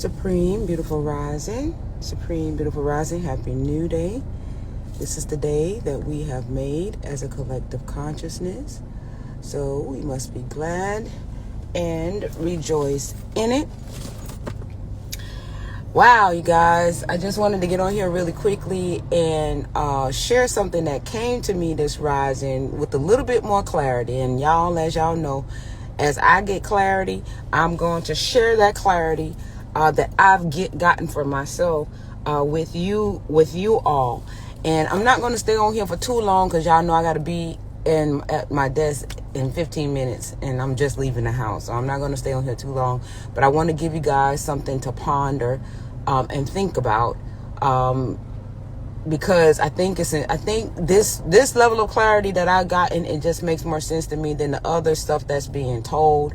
Supreme Beautiful Rising. Supreme Beautiful Rising. Happy New Day. This is the day that we have made as a collective consciousness. So we must be glad and rejoice in it. Wow, you guys. I just wanted to get on here really quickly and share something that came to me this rising with a little bit more clarity. And y'all, as y'all know, as I get clarity, I'm going to share that clarity that I've gotten for myself with you all. And I'm not going to stay on here for too long because y'all know I got to be at my desk in 15 minutes and I'm just leaving the house. So I'm not going to stay on here too long, but I want to give you guys something to ponder and think about, because I think this level of clarity that I got, and it just makes more sense to me than the other stuff that's being told.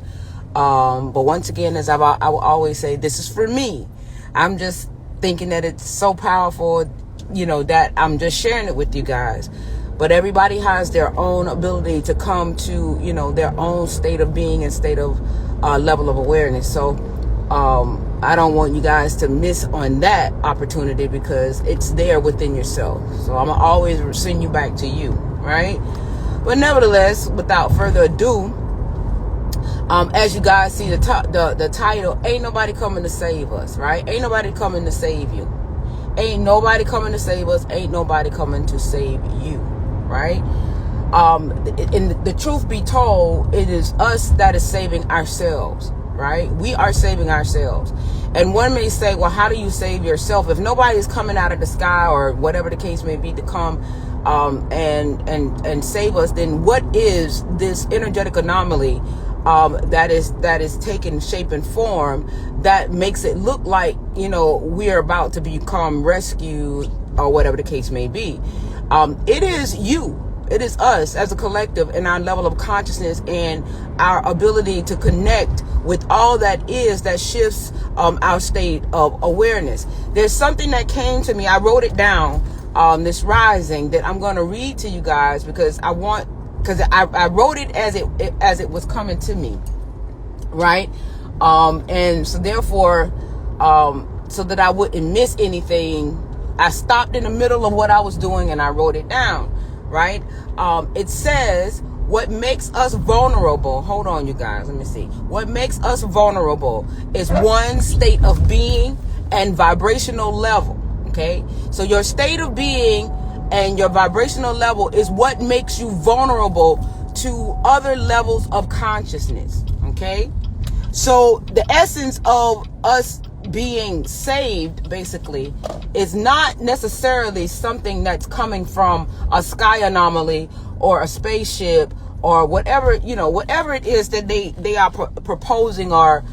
But once again, as I will always say, this is for me. I'm just thinking that it's so powerful, that I'm just sharing it with you guys. But everybody has their own ability to come to, their own state of being and state of level of awareness. So I don't want you guys to miss on that opportunity because it's there within yourself. So I'm gonna always send you back to you, right? But nevertheless, without further ado, as you guys see the title, ain't nobody coming to save us, right? Ain't nobody coming to save you. Ain't nobody coming to save us. Ain't nobody coming to save you, right? And the truth be told, it is us that is saving ourselves, right? We are saving ourselves. And one may say, well, how do you save yourself? If nobody is coming out of the sky or whatever the case may be to come and save us, then what is this energetic anomaly that is taking shape and form that makes it look like, we're about to become rescued or whatever the case may be? It is you. It is us as a collective and our level of consciousness and our ability to connect with all that shifts our state of awareness. There's something that came to me. I wrote it down this rising that I'm going to read to you guys because I wrote it as it was coming to me, right? And so therefore, so that I wouldn't miss anything, I stopped in the middle of what I was doing and I wrote it down, right? It says, what makes us vulnerable, hold on you guys, let me see. What makes us vulnerable is one state of being and vibrational level, okay? So your state of being and your vibrational level is what makes you vulnerable to other levels of consciousness, okay? So the essence of us being saved, basically, is not necessarily something that's coming from a sky anomaly or a spaceship or whatever, whatever it is that they are proposing or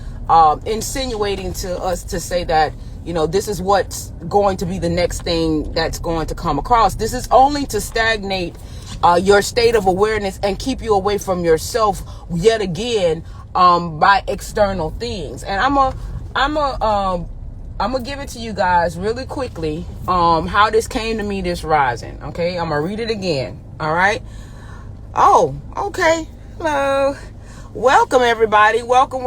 insinuating to us to say that, this is what's going to be the next thing that's going to come across. This is only to stagnate your state of awareness and keep you away from yourself yet again by external things. And I'm gonna give it to you guys really quickly how this came to me this rising. Okay, I'm gonna read it again. All right. Oh, okay. Hello. Welcome, everybody. Welcome.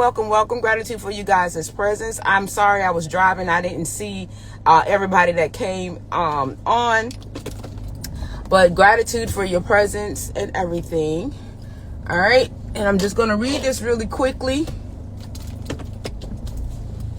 Gratitude for you guys' presence. I'm sorry I was driving. I didn't see everybody that came on. But gratitude for your presence and everything. All right. And I'm just going to read this really quickly.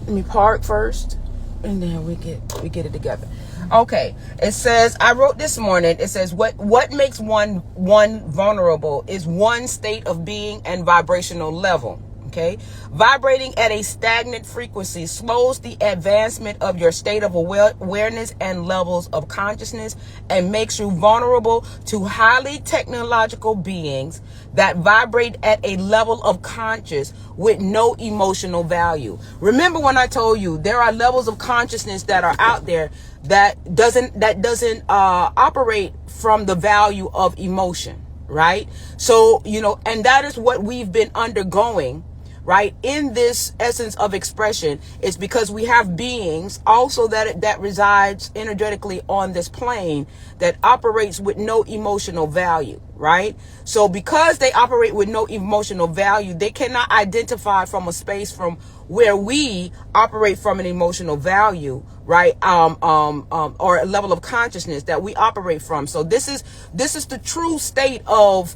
Let me park first. And then we get it together. Okay, it says, I wrote this morning, it says, what makes one vulnerable is one state of being and vibrational level, okay? Vibrating at a stagnant frequency slows the advancement of your state of awareness and levels of consciousness and makes you vulnerable to highly technological beings that vibrate at a level of conscious with no emotional value. Remember when I told you there are levels of consciousness that are out there that doesn't operate from the value of emotion, right? So, and that is what we've been undergoing right, in this essence of expression, is because we have beings also that resides energetically on this plane that operates with no emotional value, right? So because they operate with no emotional value, they cannot identify from a space from where we operate from an emotional value, right? Or a level of consciousness that we operate from. So this is the true state of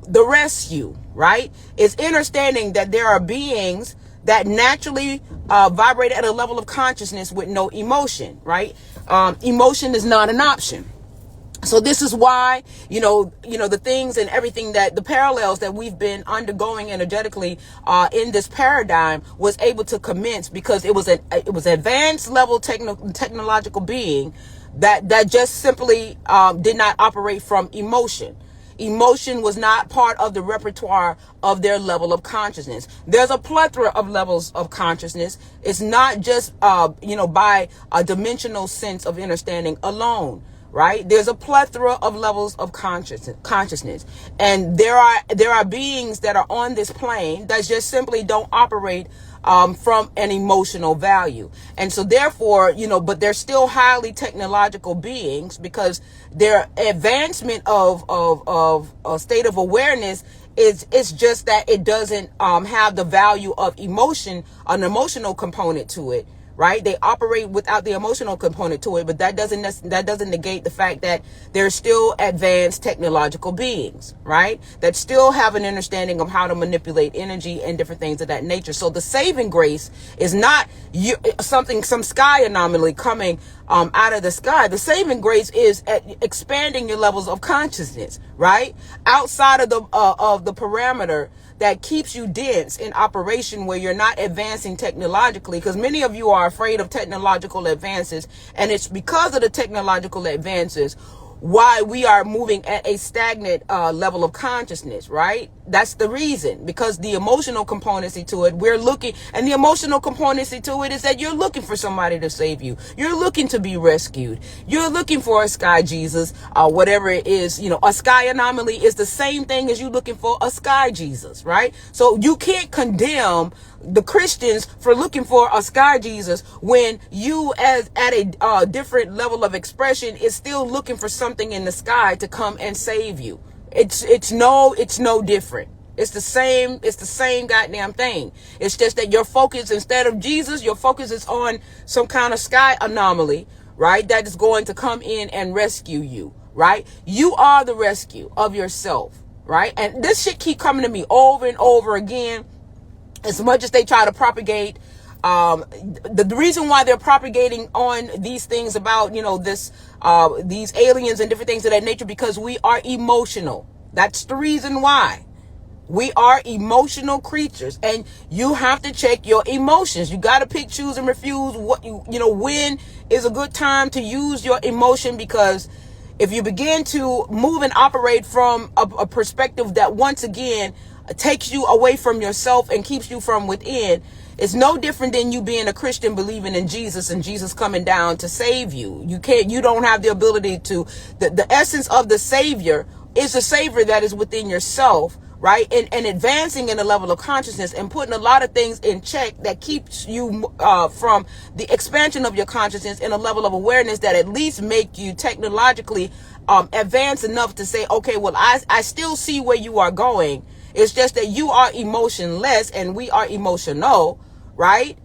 the rescue, right? It's understanding that there are beings that naturally vibrate at a level of consciousness with no emotion, right? Emotion is not an option. So this is why, the things and everything, that the parallels that we've been undergoing energetically in this paradigm was able to commence, because it was advanced level technological being that just simply did not operate from emotion. Emotion was not part of the repertoire of their level of consciousness. There's a plethora of levels of consciousness. It's not just, by a dimensional sense of understanding alone, right? There's a plethora of levels of consciousness. And there are beings that are on this plane that just simply don't operate from an emotional value. And so therefore, but they're still highly technological beings, because their advancement of a state of awareness it's just that it doesn't have the value of emotion, an emotional component to it. Right? They operate without the emotional component to it, but that doesn't negate the fact that they're still advanced technological beings, right? That still have an understanding of how to manipulate energy and different things of that nature. So the saving grace is not some sky anomaly coming out of the sky. The saving grace is expanding your levels of consciousness, right? Outside of the parameter that keeps you dense in operation, where you're not advancing technologically, because many of you are afraid of technological advances, and it's because of the technological advances why we are moving at a stagnant level of consciousness, right? That's the reason, because the emotional componency to it, and the emotional componency to it is that you're looking for somebody to save you. You're looking to be rescued. You're looking for a sky Jesus, whatever it is. A sky anomaly is the same thing as you looking for a sky Jesus, right? So you can't condemn the Christians for looking for a sky Jesus when you, as at a different level of expression, is still looking for something in the sky to come and save you. It's no different. It's the same goddamn thing. It's just that your focus, instead of Jesus, your focus is on some kind of sky anomaly, right? That is going to come in and rescue you, right? You are the rescue of yourself, right? And this shit keep coming to me over and over again. As much as they try to propagate, the reason why they're propagating on these things about, these aliens and different things of that nature, because we are emotional. That's the reason why. We are emotional creatures, and you have to check your emotions. You got to pick, choose, and refuse when is a good time to use your emotion, because if you begin to move and operate from a perspective that once again takes you away from yourself and keeps you from within, it's no different than you being a Christian believing in Jesus and Jesus coming down to save you. You don't have the ability to, the essence of the Savior is the Savior that is within yourself, right? And advancing in a level of consciousness and putting a lot of things in check that keeps you from the expansion of your consciousness in a level of awareness that at least make you technologically advanced enough to say, okay, well, I still see where you are going. It's just that you are emotionless and we are emotional, right?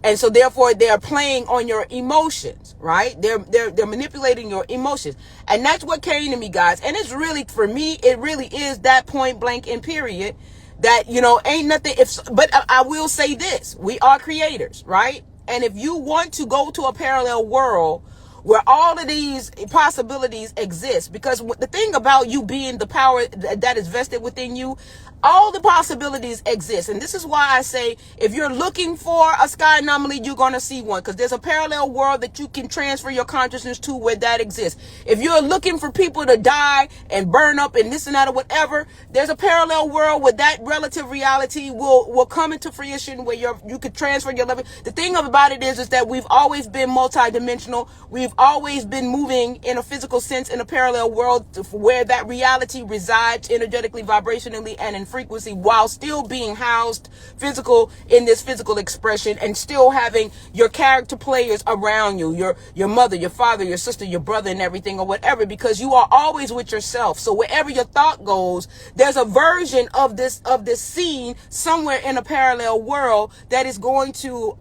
And so therefore they're playing on your emotions, right? They're manipulating your emotions. And that's what came to me, guys. And it's really, for me, it really is that point blank and period that, ain't nothing. But I will say this, we are creators, right? And if you want to go to a parallel world where all of these possibilities exist, because the thing about you being the power that is vested within you, all the possibilities exist. And this is why I say, if you're looking for a sky anomaly, you're going to see one, because there's a parallel world that you can transfer your consciousness to where that exists. If you're looking for people to die and burn up and this and that or whatever, there's a parallel world where that relative reality will come into fruition, where you could transfer your level. The thing about it is that we've always been multidimensional. We've always been moving in a physical sense in a parallel world where that reality resides energetically, vibrationally, and in frequency while still being housed physical in this physical expression, and still having your character players around you, your mother, your father, your sister, your brother, and everything, or whatever, because you are always with yourself. So wherever your thought goes, there's a version of this scene somewhere in a parallel world that is going to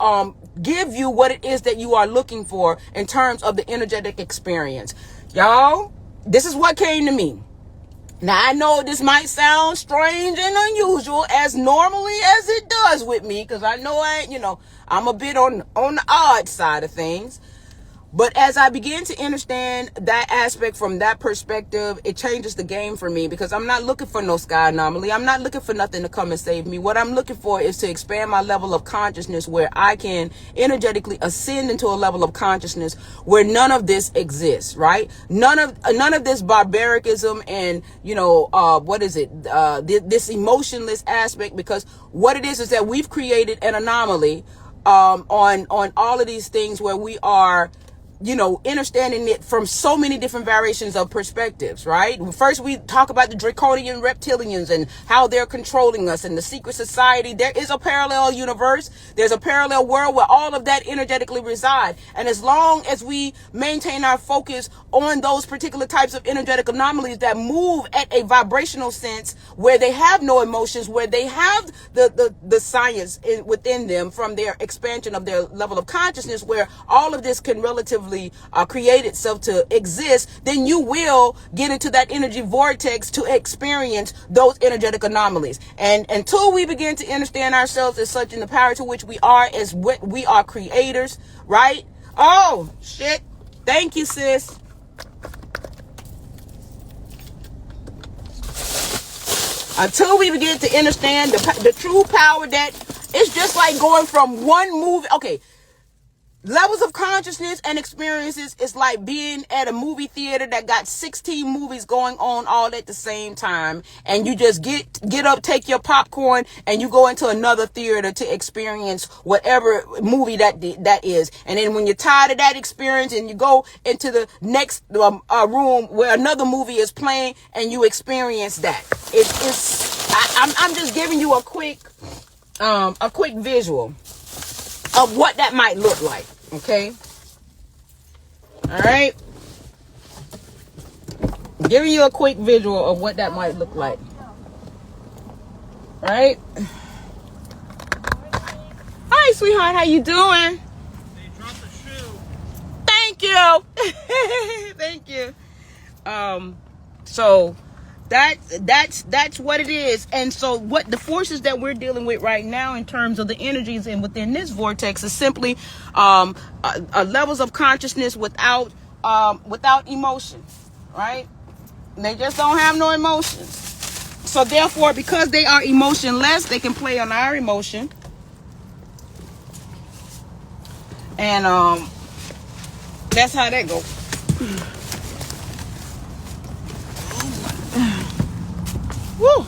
give you what it is that you are looking for in terms of the energetic experience. Y'all, this is what came to me. Now, I know this might sound strange and unusual, as normally as it does with me, because I know I'm a bit on the odd side of things. But as I begin to understand that aspect from that perspective, it changes the game for me, because I'm not looking for no sky anomaly. I'm not looking for nothing to come and save me. What I'm looking for is to expand my level of consciousness, where I can energetically ascend into a level of consciousness where none of this exists, right? None of this barbaricism and, this emotionless aspect, because what it is that we've created an anomaly on all of these things where we are understanding it from so many different variations of perspectives, right? First, we talk about the draconian reptilians and how they're controlling us, and the secret society. There is a parallel universe. There's a parallel world where all of that energetically reside. And as long as we maintain our focus on those particular types of energetic anomalies that move at a vibrational sense, where they have no emotions, where they have the science within them from their expansion of their level of consciousness, where all of this can relatively create itself to exist, then you will get into that energy vortex to experience those energetic anomalies. And until we begin to understand ourselves as such, in the power to which we are, as what we are creators, right? Oh, shit. Thank you, sis. Until we begin to understand the true power that it's just like going from one movie. Okay. Levels of consciousness and experiences is like being at a movie theater that got 16 movies going on all at the same time, and you just get up, take your popcorn, and you go into another theater to experience whatever movie that is. And then when you're tired of that experience, and you go into the next room where another movie is playing, and you experience that. I'm just giving you a quick visual of what that might look like. Okay. All right. Giving you a quick visual of what that might look like. All right. Hi, sweetheart. How you doing? They dropped the shoe. Thank you. Thank you. So that's what it is. And so what the forces that we're dealing with right now in terms of the energies and within this vortex is simply levels of consciousness without emotion, right? They just don't have no emotions. So therefore, because they are emotionless, they can play on our emotion. And that's how that goes. Woo!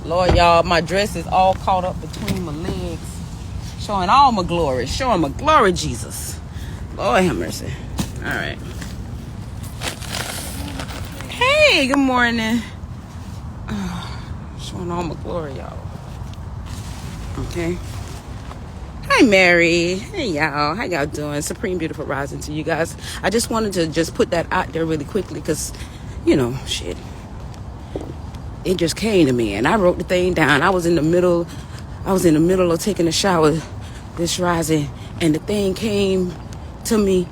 Lord, y'all, my dress is all caught up between my legs, showing all my glory, showing my glory, Jesus. Lord have mercy. All right. Hey, good morning. Showing all my glory, y'all. Okay. Hi, Mary. Hey, y'all. How y'all doing? Supreme beautiful rising to you guys. I just wanted to just put that out there really quickly because, shit. It just came to me, and I wrote the thing down. I was in the middle of taking a shower this rising, and the thing came to me,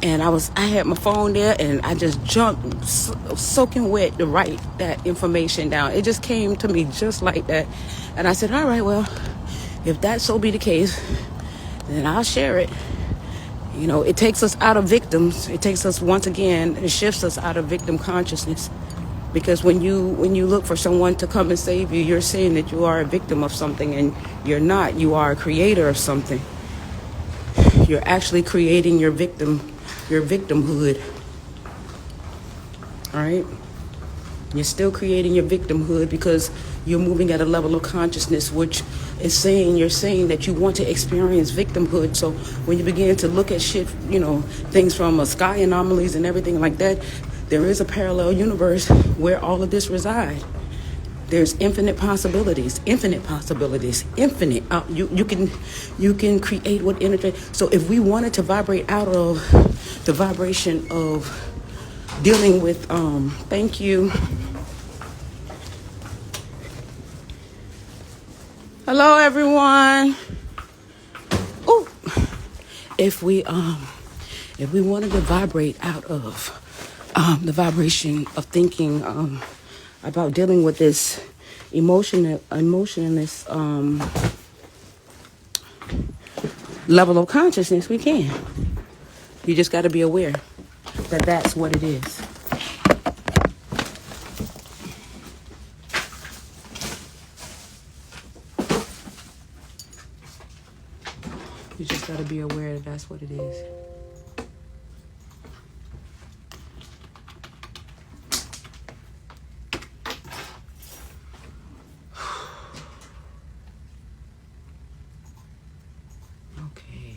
and I had my phone there, and I just jumped soaking wet to write that information down. It just came to me just like that, and I said, all right, well, if that so be the case, then I'll share it. It takes us out of victims. It takes us, once again, it shifts us out of victim consciousness. Because when you look for someone to come and save you, you're saying that you are a victim of something, and you're not. You are a creator of something. You're actually creating your victimhood. All right? You're still creating your victimhood because you're moving at a level of consciousness which is you're saying that you want to experience victimhood. So when you begin to look at shit, things from sky anomalies and everything like that, there is a parallel universe where all of this resides. There's infinite possibilities, infinite possibilities, infinite. You can create what energy. So if we wanted to vibrate out of the vibration of dealing with, thank you. Hello, everyone. Ooh. If we wanted to vibrate out of the vibration of thinking about dealing with this emotionless level of consciousness, we can. You just got to be aware that that's what it is. You just got to be aware that that's what it is. Okay.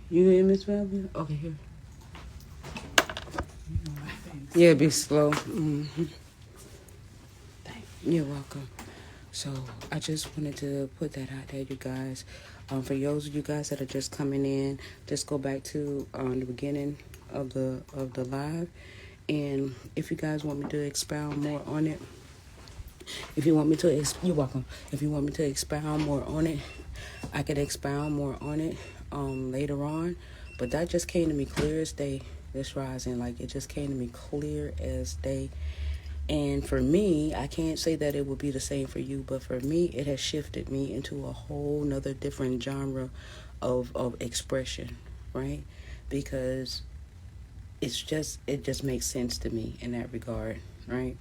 You hear Miss Velvet? Okay, here. Yeah, be slow. Mm-hmm. You're welcome. So I just wanted to put that out there, you guys. For those of you guys that are just coming in, just go back to the beginning of the live, and if you guys want me to expound more on it, you're welcome. If you want me to expound more on it, I could expound more on it later on. But that just came to me clear as day this rising. Like, it just came to me clear as day. And for me, I can't say that it would be the same for you, but for me, it has shifted me into a whole nother different genre of expression, right? Because it just makes sense to me in that regard, right?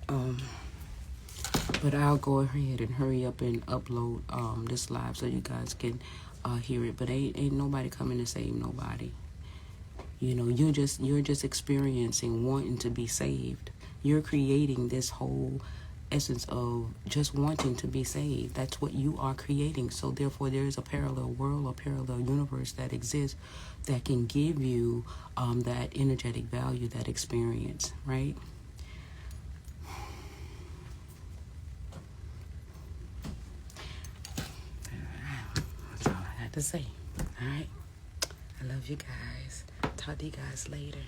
But I'll go ahead and hurry up and upload this live so you guys can hear it. But ain't nobody coming to save nobody. You know, you're just experiencing wanting to be saved. You're creating this whole essence of just wanting to be saved. That's what you are creating. So therefore, there is a parallel world, a parallel universe that exists that can give you that energetic value, that experience, right? That's all I had to say. All right. I love you guys. Talk to you guys later.